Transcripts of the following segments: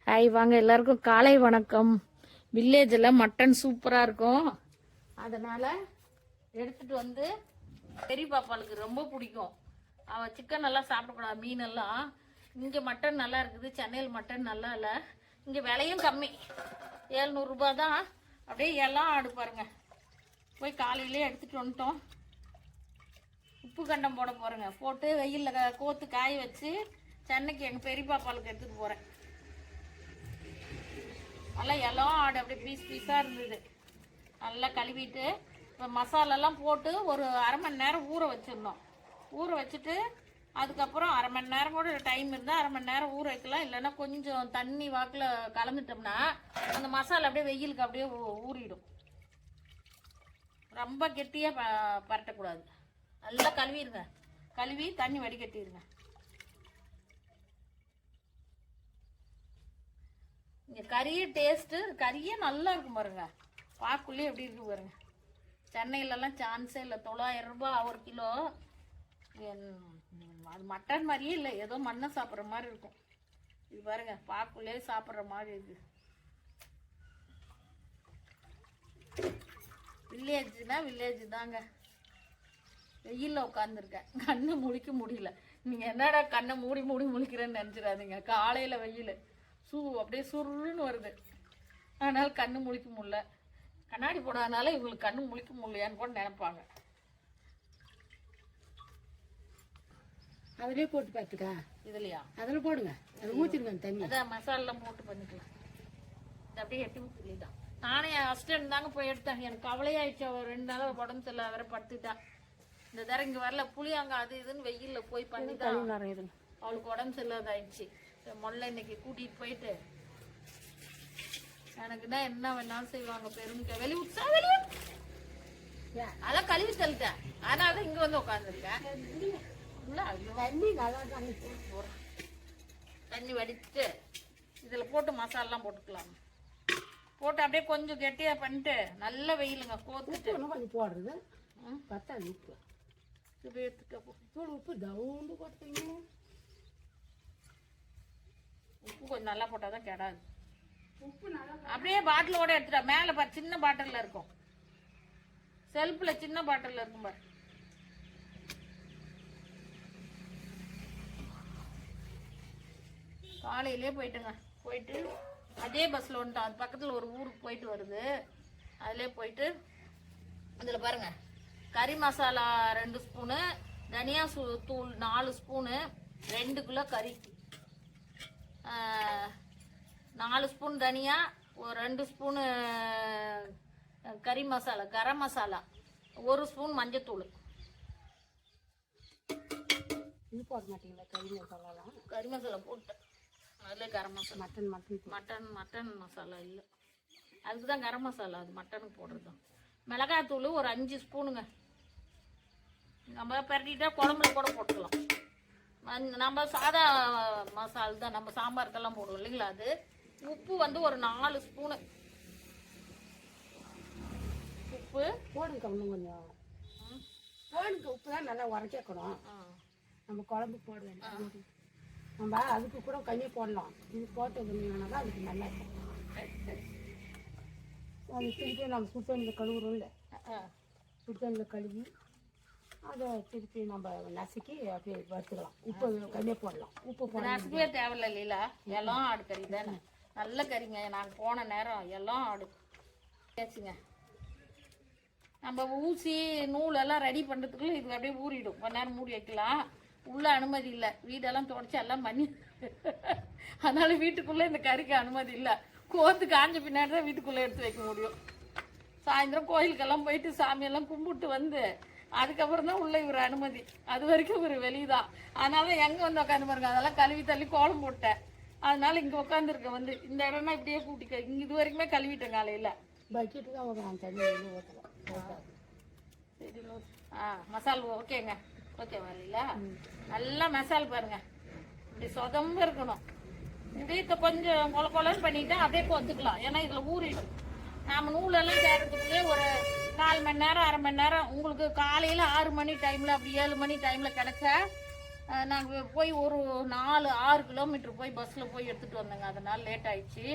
Hi வாங்க எல்லாருக்கும் காலை வணக்கம். வில்லேஜில் மட்டன் சூப்பராக இருக்கும். அதனால் எடுத்துகிட்டு வந்து பெரிய பாப்பாளுக்கு ரொம்ப பிடிக்கும். அவள் சிக்கன் நல்லா சாப்பிடக்கூடாது, மீனெல்லாம். இங்கே மட்டன் நல்லா இருக்குது, சென்னையில் மட்டன் நல்லா இல்லை. இங்கே விலையும் கம்மி, 700 ரூபா தான். அப்படியே எல்லாம் ஆடு பாருங்க. போய் காலையிலே எடுத்துகிட்டு வந்துட்டோம். உப்பு கண்டம் போட போகிறேங்க. போட்டு வெயிலில் கோத்து காய வச்சு சென்னைக்கு எங்கள் பெரிய பாப்பாளுக்கு எடுத்துகிட்டு போகிறேன். நல்லா எல்லாம் ஆடு அப்படியே பீஸ் பீஸாக இருந்தது. நல்லா கழுவிட்டு இப்போ மசாலாலாம் போட்டு ஒரு அரை மணி நேரம் ஊற வச்சிடணும். ஊற வச்சுட்டு அதுக்கப்புறம் அரை மணி நேரம் கூட டைம் இருந்தால் அரை மணி நேரம் ஊற வைக்கலாம். இல்லைன்னா கொஞ்சம் தண்ணி வாக்கில் கலந்துட்டோம்னா அந்த மசாலா அப்படியே வெயிலுக்கு அப்படியே ஊறிடும். ரொம்ப கெட்டியாக பரட்டக்கூடாது. நல்லா கழுவிடுங்க. கழுவி தண்ணி வடிகட்டிடுங்க. இங்கே கறியே டேஸ்ட்டு, கறியே நல்லா இருக்கும் பாருங்க. பாக்குள்ளே எப்படி இருக்கு பாருங்க. சென்னையிலலாம் சான்ஸே இல்லை. 900 ரூபாய் 1 கிலோ. அது மட்டன் மாதிரியே இல்லை, ஏதோ மண்ணை சாப்பிட்ற மாதிரி இருக்கும். இது பாருங்க, பாக்குள்ளே சாப்பிட்ற மாதிரி இருக்கு. வில்லேஜ்னா வில்லேஜ் தாங்க. வெயிலில் உட்காந்துருக்கேன், கண்ணை முழிக்க முடியல. நீங்கள் என்னடா கண்ணை மூடி முழிக்கிறேன்னு நினச்சிடாதீங்க. காலையில் வெயில் அப்படியே சுருன்னு வருது. அதனால கண்ணு முழிக்க முடியல. கண்ணாடி போடாதனால இவங்களுக்கு கண்ணு முழிக்க முடியலையான்னு கூட நினைப்பாங்க. அதிலே போட்டு பார்த்துக்கா. இதுலையா? அதில் போடுங்க, அதை ஊற்றிடுங்க தண்ணி. அதான் மசாலெலாம் போட்டு பண்ணிக்கலாம். இது அப்படியே எட்டி ஊற்றிதான். நானே அசிஸ்டன்ட் தாங்க போய் எடுத்தேன். எனக்கு கவலையாயிடுச்சு. அவர் 2 நாள் உடம்பு சரியில்லை, வேற படுத்துட்டா. இந்த தர இங்கே வரல, புளியாங்க அது இதுன்னு வெயிலில் போய் பண்ணிதான் அவளுக்கு உடம்பு சரியில்லாதாயிடுச்சு. முதல்ல இன்னைக்கு கூட்டிகிட்டு போயிட்டு எனக்குன்னா என்ன வேணாலும் செய்வாங்க. பெருமைக்க வெளியூட்டா அதான் கழுவி தள்ளிட்டேன். அதனால தான் இங்கே வந்து உட்காந்துருக்கேன். தண்ணி வடிச்சுட்டு இதில் போட்டு மசாலாம் போட்டுக்கலாம். போட்டு அப்படியே கொஞ்சம் கெட்டியாக பண்ணிட்டு நல்ல வெயிலுங்க கோத்துட்டு கொஞ்சம் போடுறது பத்தாது. உப்பு இப்படி எடுத்துட்டு உப்பு தவுண்டு போட்டீங்க. உப்பு கொஞ்சம் நல்லா போட்டால் தான் கெடாது. உப்பு நல்லா அப்படியே பாட்டிலோட எடுத்துட்டா. மேலே பாரு, சின்ன பாட்டிலில் இருக்கும். செல்ஃபில் சின்ன பாட்டிலில் இருக்கும் பாரு. காலையிலே போயிட்டுங்க. போயிட்டு அதே பஸ்ஸில் வந்துட்டோம். அது பக்கத்தில் ஒரு ஊருக்கு போயிட்டு வருது. அதிலே போயிட்டு அதில் பாருங்க, கறி மசாலா 2 ஸ்பூனு, தனியா தூள் 4 ஸ்பூனு, 2 கிலோ கறி, 4 ஸ்பூன் தனியா, ஒரு 2 ஸ்பூனு கறி மசாலா, கரம் மசாலா, 1 ஸ்பூன் மஞ்சத்தூள். இது போட மாட்டீங்களா கறி மசாலாலாம்? கறி மசாலா போட்டேன். அதில் கரம் மசாலா. மட்டன் மசாலா இல்லை, அதுக்கு தான் கரம் மசாலா. அது மட்டனுக்கு போடுறது தான். மிளகாத்தூள் ஒரு 5 ஸ்பூனுங்க. நம்ம பரட்டிட்டா குழம்புல கூட போட்டுக்கலாம். நம்ம சாதா மசாலா தான், நம்ம சாம்பாருக்கெல்லாம் போடுவோம் இல்லைங்களா அது. உப்பு வந்து ஒரு 4 ஸ்பூனு உப்பு போடுங்க. இன்னும் கொஞ்சம் போடுங்க. உப்பு தான் நல்லா உரைக்கணும். நம்ம குழம்பு போடுவோம். நம்ம அதுக்கு கூட கஞ்சி போடலாம். இது போட்டு தான் அதுக்கு நல்லா இருக்கும். அது திருப்பி நம்ம சுத்தணியில் கழுவுறோம்ல, சுத்தணியில் கழுவி அதை திருப்பி நம்ம நசுக்கி அப்படியே வறுத்துக்கலாம். உப்பு கம்மியாக போடலாம். உப்பு போட நசுக்கவே தேவையில்ல இல்லைங்களா? எல்லாம் ஆடு கறி தானே, நல்ல கறிங்க. நாங்கள் போன நேரம் எல்லாம் ஆடு கேச்சுங்க. நம்ம ஊசி நூல் எல்லாம் ரெடி பண்ணுறதுக்குள்ள இது அப்படியே ஊறிடும். கொஞ்ச நேரம் மூடி வைக்கலாம். உள்ள அனுமதி இல்லை. வீடெல்லாம் தொடச்சி எல்லாம் பண்ணி அதனால வீட்டுக்குள்ளே இந்த கறிக்கு அனுமதி இல்லை. கோத்து காஞ்ச பின்னாடி தான் வீட்டுக்குள்ளே எடுத்து வைக்க முடியும். சாயந்தரம் கோயிலுக்கெல்லாம் போயிட்டு சாமியெல்லாம் கும்பிட்டு வந்து அதுக்கப்புறம் தான் உள்ள இவர் அனுமதி. அது வரைக்கும் இவர் வெளியதான். அதனால எங்கே வந்து உட்காந்து பாருங்க. அதெல்லாம் கழுவி தள்ளி கோலம் போட்டேன். அதனால இங்கே உட்காந்துருக்கேன். வந்து இந்த இடம்னா இப்படியே கூட்டிக்க. இங்கே இது வரைக்குமே கழுவிட்டேன் காலையில். பக்கெட்டு தான் ஊற்றலாம், தண்ணி ஊற்றலாம். சரி, மசால் ஓகேங்க. ஓகே வரல. நல்லா மசால் பாருங்க, இப்படி சொதம்பு இருக்கணும். இப்படியே கொஞ்சம் கொலன்னு பண்ணிட்டு அப்படியே கொத்துக்கலாம். ஏன்னா இதில் ஊறிடும். நாம் நூலெல்லாம் சேர்றதுக்குள்ளே ஒரு 4 மணி நேரம், அரை மணி நேரம். உங்களுக்கு காலையில் 6 மணி டைமில், அப்படி 7 மணி டைமில் கிடச்சா நாங்கள் போய் ஒரு 4-6 கிலோமீட்டர் போய் பஸ்ஸில் போய் எடுத்துகிட்டு வந்தேங்க. அதனால் லேட் ஆயிடுச்சு.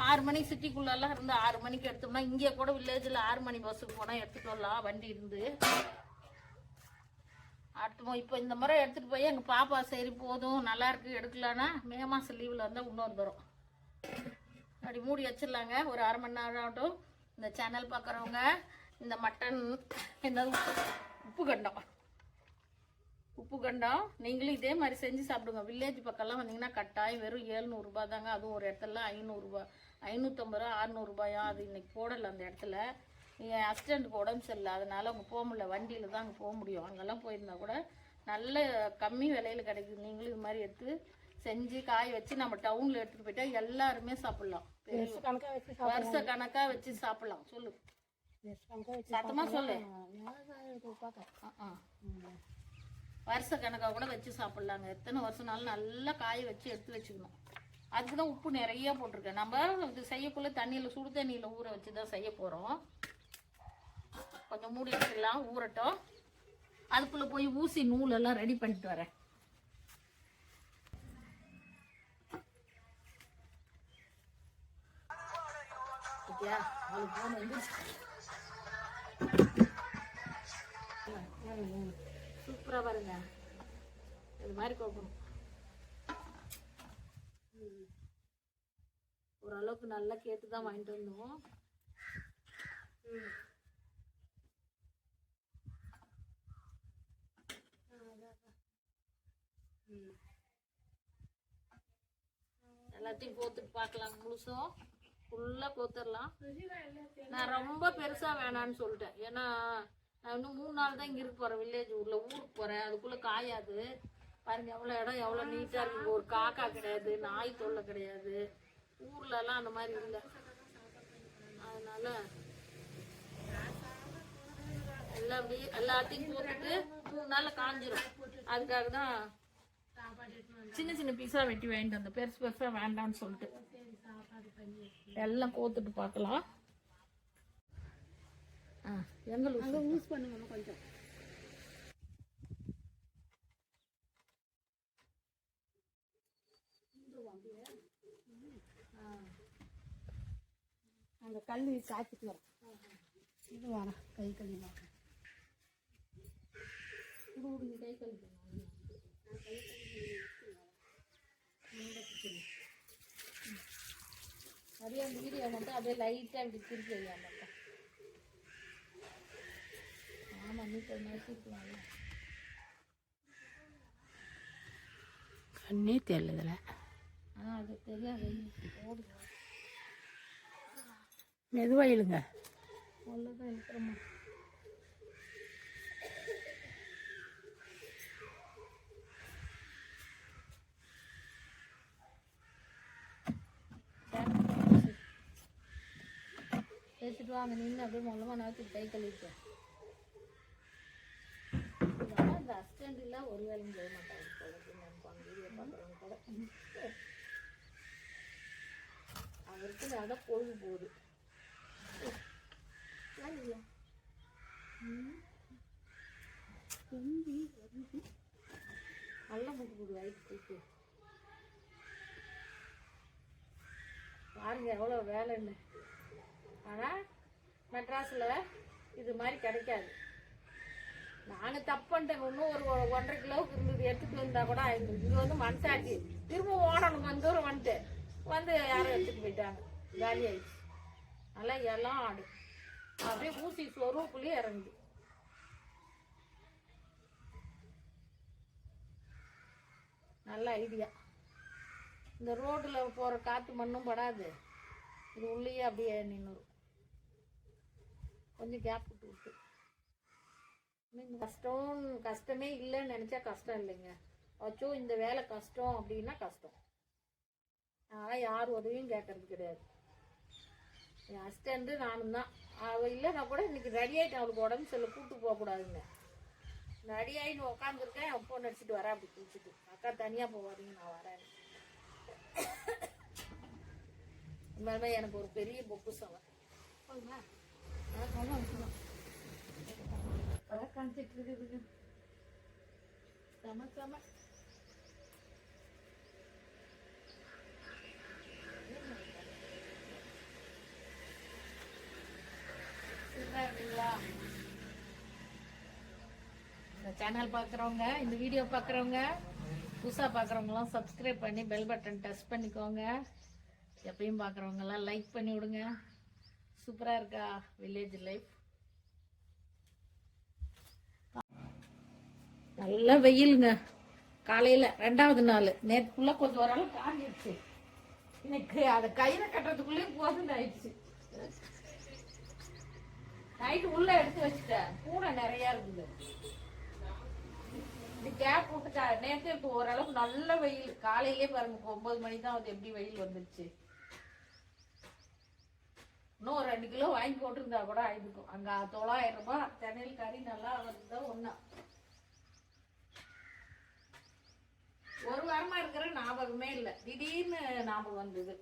6 மணி சிட்டிக்குள்ளெல்லாம் இருந்து 6 மணிக்கு எடுத்தோம்னா இங்கே கூட வில்லேஜில் 6 மணி பஸ்ஸுக்கு போனால் எடுத்துகிட்டு வரலாம் வண்டி இருந்து. அடுத்து இப்போ இந்த முறை எடுத்துகிட்டு போய் எங்கள் பாப்பா சரி போதும் நல்லா இருக்கு எடுக்கலான்னா மே மாதம் லீவில் வந்தால் இன்னொரு தரும் அப்படி மூடி வச்சிடலாங்க. ஒரு 1/2 மணி நேரம் ஆகட்டும். இந்த சேனல் பார்க்குறவங்க இந்த மட்டன் என்னது உப்பு கண்டம் நீங்களும் இதே மாதிரி செஞ்சு சாப்பிடுங்க. வில்லேஜ் பக்கம்லாம் வந்தீங்கன்னா கட்டாயம் வெறும் 700 ரூபாய் தாங்க. அதுவும் ஒரு இடத்துல 500 ரூபாய் 550 ரூபா 600 ரூபாயா. அது இன்னைக்கு போடலை அந்த இடத்துல. என் ஹஸ்பண்டுக்கு உடம்பு சரியில்லை, அதனால அவங்க போக முடியல. வண்டியில் தான் அங்கே போக முடியும். அங்கெல்லாம் போயிருந்தா கூட நல்ல கம்மி விலையில் கிடைக்குது. நீங்களும் இது மாதிரி எடுத்து செஞ்சு காய வச்சு நம்ம டவுனில் எடுத்துகிட்டு போயிட்டா எல்லாருமே சாப்பிட்லாம். வருஷ கணக்காக வச்சு சாப்பிட்லாம். சொல்லு சத்தமாக சொல்லு. வருஷ கணக்காக கூட வச்சு சாப்பிட்லாங்க. எத்தனை வருஷம்னாலும் நல்லா காய வச்சு எடுத்து வச்சுக்கணும். அதுக்கு தான் உப்பு நிறைய போட்டிருக்கேன். நம்ம இது செய்யக்குள்ள தண்ணியில் சுடு தண்ணியில் ஊற வச்சு தான் செய்ய போகிறோம். கொஞ்சம் மூடி வச்சுக்கலாம் ஊறட்டும். அதுக்குள்ளே போய் ஊசி நூலெல்லாம் ரெடி பண்ணிட்டு வரேன். சூப்பராக பாருங்க. இது மாதிரி கொடுக்கணும். ஓரளவுக்கு நல்லா கேட்டு தான் வாங்கிட்டு வந்தோம். எல்லாத்தையும் கோத்துட்டு பார்க்கலாம். முழுசும் ஃபுல்லாக கோத்துடலாம். நான் ரொம்ப பெருசாக வேணான்னு சொல்லிட்டேன். ஏன்னா நான் இன்னும் 3 நாள் தான் இங்கே இருக்க போகிறேன். வில்லேஜ் ஊருக்கு போகிறேன். அதுக்குள்ளே காயாது. பாருங்க எவ்வளோ இடம் எவ்வளோ நீட்டாக இருக்குது. ஒரு காக்கா கிடையாது, நாய் தொல்லை கிடையாது. ஊர்லலாம் அந்த மாதிரி இல்லை. அதனால எல்லாத்தையும் போட்டுட்டு 3 நாளில் காஞ்சிரும். அதுக்காக தான் சின்ன சின்ன பீஸாக வெட்டி வாங்கிட்டு வந்தேன். பெருசாக வேண்டாம்னு சொல்லிட்டு எல்லாம் கோத்துட்டு பார்க்கலாம். எங்கே யூஸ் பண்ணுங்க கொஞ்சம். அந்த கல்வி காய்ச்சிட்டு வரோம். இது வேணாம் கை கழுவி கை கழுவி அப்படியே அந்த வீடியோ மட்டும் அப்படியே லைட்டாக அப்படி திருப்பி வையாம. ஆமாம் நீ கொஞ்ச நேரம் திருப்பலாம்ல. கண்ணே தெரியல இதில். ஆனால் அது தெரியாது. ஓடுது மெதுவாக இழுங்க. அவ்வளோதான் இருக்கிறோமா. பேசிட்டு வாங்க. நின்று அப்படியே மொல்லமாக நாக்கு கை கழுவிட்டேன். இந்த அஸ்டண்ட் இல்லை ஒரு வேலையும் போக மாட்டாங்க. நினைப்பாங்க வீடியோ பார்க்குறவங்க கூட. அவருக்கு அதான் பொழுது போகுது. நல்லா முட்டு போடு வயிற்று. பாருங்க எவ்வளோ வேலைன்னு. ஆனால் மெட்ராஸில் இது மாதிரி கிடைக்காது. நானும் தப்பு பண்ணிட்டேன். இன்னும் ஒரு 1.5 கிலோவுக்கு இருந்தது எடுத்துகிட்டு வந்தால் கூட ஆயிடுது. இது வந்து மனசாட்சி. திரும்ப ஓடணும். கொஞ்சம் தூரம் வந்து யாரும் எடுத்துகிட்டு போயிட்டாங்க. காலி ஆயிடுச்சு. நல்லா எல்லாம் ஆடு அப்படியே ஊசி சொருப்புலேயே இறங்குது. நல்ல ஐடியா. இந்த ரோட்டில் போகிற காற்று மண்ணும் படாது. இது உள்ளேயே அப்படியே நின்றுடும். கொஞ்சம் கேப் விட்டு கஷ்டமே இல்லைன்னு நினச்சா கஷ்டம் இல்லைங்க. அச்சோ இந்த வேலை கஷ்டம் அப்படின்னா கஷ்டம். அதனால் யார் உதவியும் கேட்கறது கிடையாது. என் ஹஸ்பண்டு நானும் தான். அவள் இல்லைன்னா கூட இன்னைக்கு ரெடி ஆகிட்டு அவளுக்கு உடம்பு சொல்ல கூப்பிட்டு போகக்கூடாதுங்க. ரெடி ஆகின்னு உட்காந்துருக்கேன். ஃபோன் அடிச்சுட்டு வரேன். அப்படி குளிச்சுட்டு அக்கா தனியாக போவாதீங்க நான் வரேன். உண்மையுமே எனக்கு ஒரு பெரிய பொக்குசம். காமிச்சிட்டு இருக்குது. சம சேனல் பார்க்குறவங்க, இந்த வீடியோ பார்க்குறவங்க, புதுசாக பார்க்குறவங்களாம் சப்ஸ்கிரைப் பண்ணி பெல் பட்டன் டச் பண்ணிக்கோங்க. எப்பயும் பார்க்குறவங்கலாம் லைக் பண்ணி விடுங்க. சூப்பராக இருக்கா வில்லேஜ் லைஃப்? நல்ல வெயிலுங்க. காலையில் 2வது நாள் நேற்றுக்குள்ளே கொஞ்சம் ஓரளவு காஞ்சிடுச்சு. இன்னைக்கு அதை கயிறை கட்டுறதுக்குள்ளேயும் போதுன்னு ஆயிடுச்சு. நைட்டு உள்ளே எடுத்து வச்சுட்டேன். பூனை நிறையா இருக்குது. இந்த கேப் விட்டு நேற்று இப்போ ஓரளவுக்கு நல்ல வெயில். காலையிலே பாருங்க 9 மணி தான் வந்து எப்படி வெயில் வந்துருச்சு. இன்னும் ஒரு 2 கிலோ வாங்கி போட்டிருந்தா கூட ஆயிருக்கும். அங்கே 900 ரூபாய் சென்னையில் கறி நல்லா வருது. ஒன்றா ஒரு வாரமா இருக்கிற ஞாபகமே இல்லை. திடீர்னு ஞாபகம் வந்தது.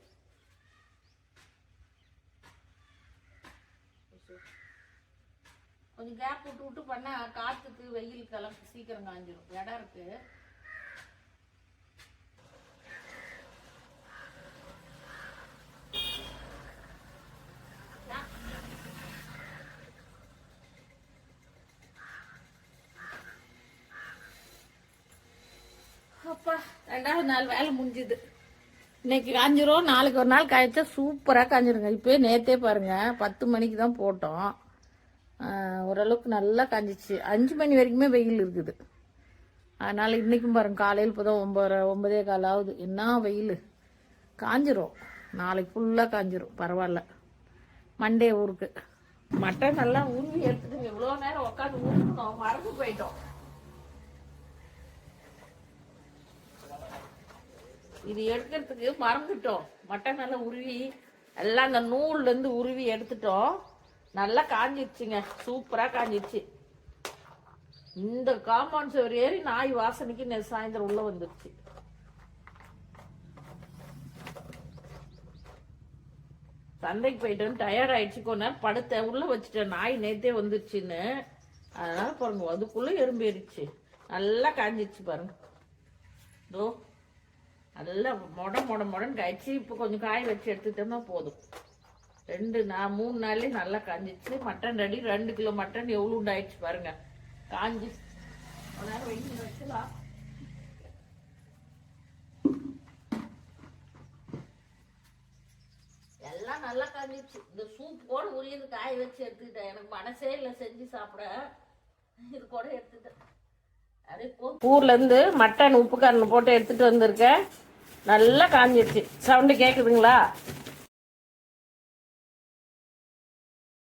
கொஞ்சம் கேப் விட்டு விட்டு பண்ணா காத்துக்கு வெயிலுக்கெல்லாம் சீக்கிரம் காஞ்சிடும். இடம் இருக்கு. அப்பா 2வது நாள் வேலை முடிஞ்சுது. இன்னைக்கு காஞ்சிரும். நாளைக்கு ஒரு நாள் காய்ச்சா சூப்பராக காஞ்சிருங்க. இப்போயே நேற்றே பாருங்க 10 மணிக்கு தான் போட்டோம். ஓரளவுக்கு நல்லா காஞ்சிச்சு. 5 மணி வரைக்குமே வெயில் இருக்குது. அதனால் இன்றைக்கும் பாருங்க காலையில் இப்போ தான் 9:15 ஆகுது. என்ன வெயில்! காஞ்சிரும். நாளைக்கு ஃபுல்லாக காஞ்சிரும். பரவாயில்ல. மண்டே ஊருக்கு மட்டன் நல்லா உருவி எடுத்துட்டு எவ்வளோ நேரம் உட்காந்து ஊற்றணும், மறந்து போயிட்டோம். இது எடுக்கிறதுக்கு மறந்துட்டோம். மட்டன் நல்லா உருவி எல்லாம் அந்த நூல்லேருந்து உருவி எடுத்துட்டோம். நல்லா காஞ்சிடுச்சுங்க. சூப்பராக காஞ்சிடுச்சு. இந்த காம்பவுண்ட் சுவர் ஏறி நாய் வாசனைக்கு சாயந்தரம் உள்ள வந்துருச்சு. சந்தைக்கு போயிட்டு டயர்ட் ஆயிடுச்சு. கொஞ்ச நேரம் படுத்த உள்ள வச்சுட்டேன். நாய் நேத்தே வந்துருச்சுன்னு. அதனால பாருங்க அதுக்குள்ள எறும்பு ஏறிச்சு. நல்லா காஞ்சிடுச்சு பாருங்க. இதோ நல்லா மொடன்னு காய்ச்சி. இப்போ கொஞ்சம் காய வச்சு எடுத்துட்டோம்னா போதும். 3 நாள்லேயே நல்லா காஞ்சிச்சு. Mutton ready. 2 கிலோ மட்டன் எவ்வளோ உண்டாயிடுச்சு பாருங்க. காஞ்சி நேரம் வெயிட் வச்சுலாம். எல்லாம் நல்லா காஞ்சிச்சு. இந்த சூப் கூட உரியது காய வச்சு எடுத்துக்கிட்டேன். எனக்கு மனசே இல்லை செஞ்சு சாப்பிட. இது கூட எடுத்துட்டேன். அதே ஊர்லேருந்து மட்டன் உப்பு காரணம் போட்டு எடுத்துட்டு வந்திருக்கேன். நல்லா காஞ்சிடுச்சு. சவுண்டு கேட்குதுங்களா?